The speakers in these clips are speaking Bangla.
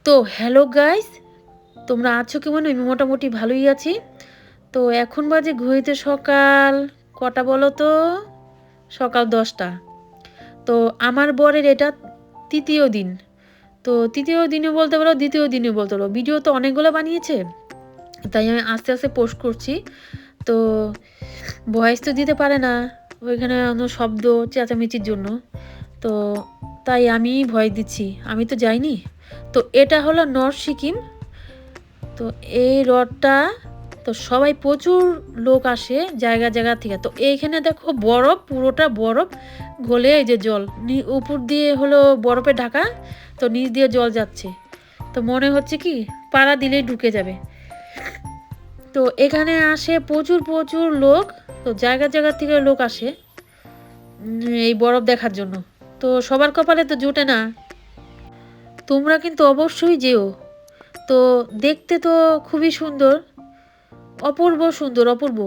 তো হ্যালো গাইস, তোমরা আছো কেমন? আমি মোটামুটি ভালোই আছি। তো এখন বাজে ঘড়িতে সকাল কটা বলো তো? সকাল 10টা। তো আমার বরের এটা তৃতীয় দিন। তো তৃতীয় দিনে বলতে পারো, দ্বিতীয় দিনে বলতে পারো। ভিডিও তো অনেকগুলো বানিয়েছে, তাই আমি আস্তে আস্তে পোস্ট করছি। তো ভয়েস তো দিতে পারে না, ওইখানে অন্য শব্দ চেঁচামেচির জন্য। তো তাই আমি ভয়েস দিচ্ছি, আমি তো যাইনি। তো এটা হলো নর্থ সিকিম। তো এই হ্রদটা, তো সবাই প্রচুর লোক আসে জায়গা জায়গা থেকে। তো এইখানে দেখো বরফ, পুরোটা বরফ গলে এই যে জল উপর দিয়ে হলো বরফে ঢাকা, তো নিচ দিয়ে জল যাচ্ছে। তো মনে হচ্ছে কি পাড়া দিলেই ঢুকে যাবে। তো এখানে আসে প্রচুর প্রচুর লোক, তো জায়গা জায়গা থেকে লোক আসে এই বরফ দেখার জন্য। তো সবার কপালে তো জোটে না। তোমরা কিন্তু অবশ্যই যেও। তো দেখতে তো খুবই সুন্দর, অপূর্ব সুন্দর, অপূর্ব,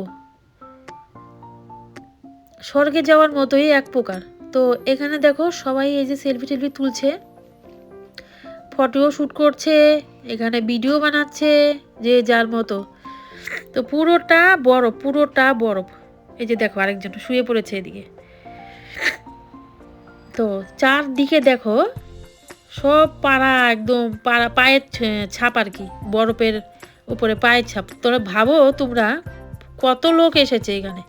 স্বর্গে যাওয়ার মতোই এক প্রকার। তো এখানে দেখো সবাই এই যে সেলফি টেলফি তুলছে, ফটো শ্যুট করছে, এখানে ভিডিও বানাচ্ছে যে যার মতো। তো পুরোটা বরফ, পুরোটা বরফ। এই যে দেখো আরেকজন শুয়ে পড়েছে এদিকে। তো চারদিকে দেখো সব পাড়া, একদম পাড়া পায়ের ছাপ আর কি, বরফের উপরে পায়ের ছাপ। তোরা ভাবো তোমরা কত লোক এসেছে এখানে।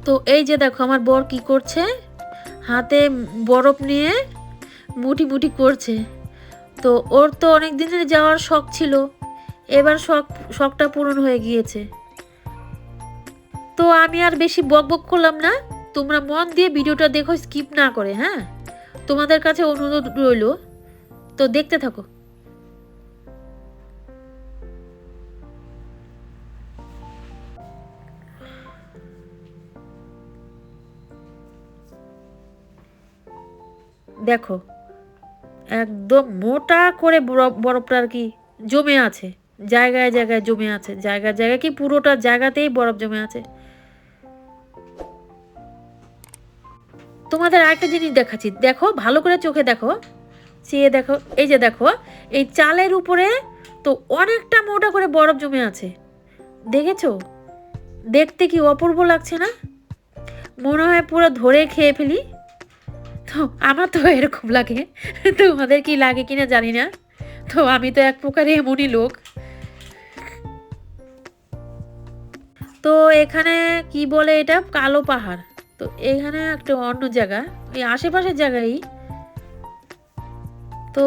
তো এই যে দেখো আমার বর কি করছে, হাতে বরফ নিয়ে মুঠি মুঠি করছে। তো ওর তো অনেক দিনের যাওয়ার শখ ছিল, এবার শখটা পূরণ হয়ে গিয়েছে। তো আমি আর বেশি বক বক করলাম না, তোমরা মন দিয়ে ভিডিওটা দেখো, স্কিপ না করে। হ্যাঁ, তোমাদের কাছে অনুরোধ রইল, তো দেখতে থাকো। দেখো একদম মোটা করে বরফটা আর কি জমে আছে, জায়গায় জায়গায় জমে আছে, জায়গায় জায়গায় কি পুরোটা জায়গাতেই বরফ জমে আছে। তোমাদের আরেকটা জিনিস দেখাচ্ছি, দেখো ভালো করে চোখে দেখো, চেয়ে দেখো। এই যে দেখো এই চালের উপরে তো অনেকটা মোটা করে বরফ জমে আছে, দেখেছো? দেখতে কি অপূর্ব লাগছে না? মনে হয় পুরো ধরে খেয়ে ফেলি। তো আমার তো এরকম লাগে, তোমাদের কি লাগে কিনা জানি না। তো আমি তো এক প্রকারে এমনই লোক। তো এখানে কি বলে এটা, কালো পাহাড়। তো এখানে একটা অন্য জায়গা, এই আশেপাশের জায়গায়। তো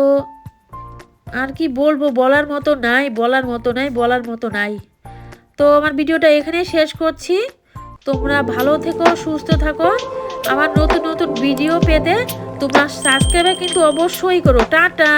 আর কি বলবো, বলার মতো নাই, বলার মতো নাই, বলার মতো নাই। তো আমার ভিডিওটা এখানেই শেষ করছি। তোমরা ভালো থেকো, সুস্থ থাকো। আমার নতুন নতুন ভিডিও পেতে তোমরা সাবস্ক্রাইব কিন্তু অবশ্যই করো। টাটা।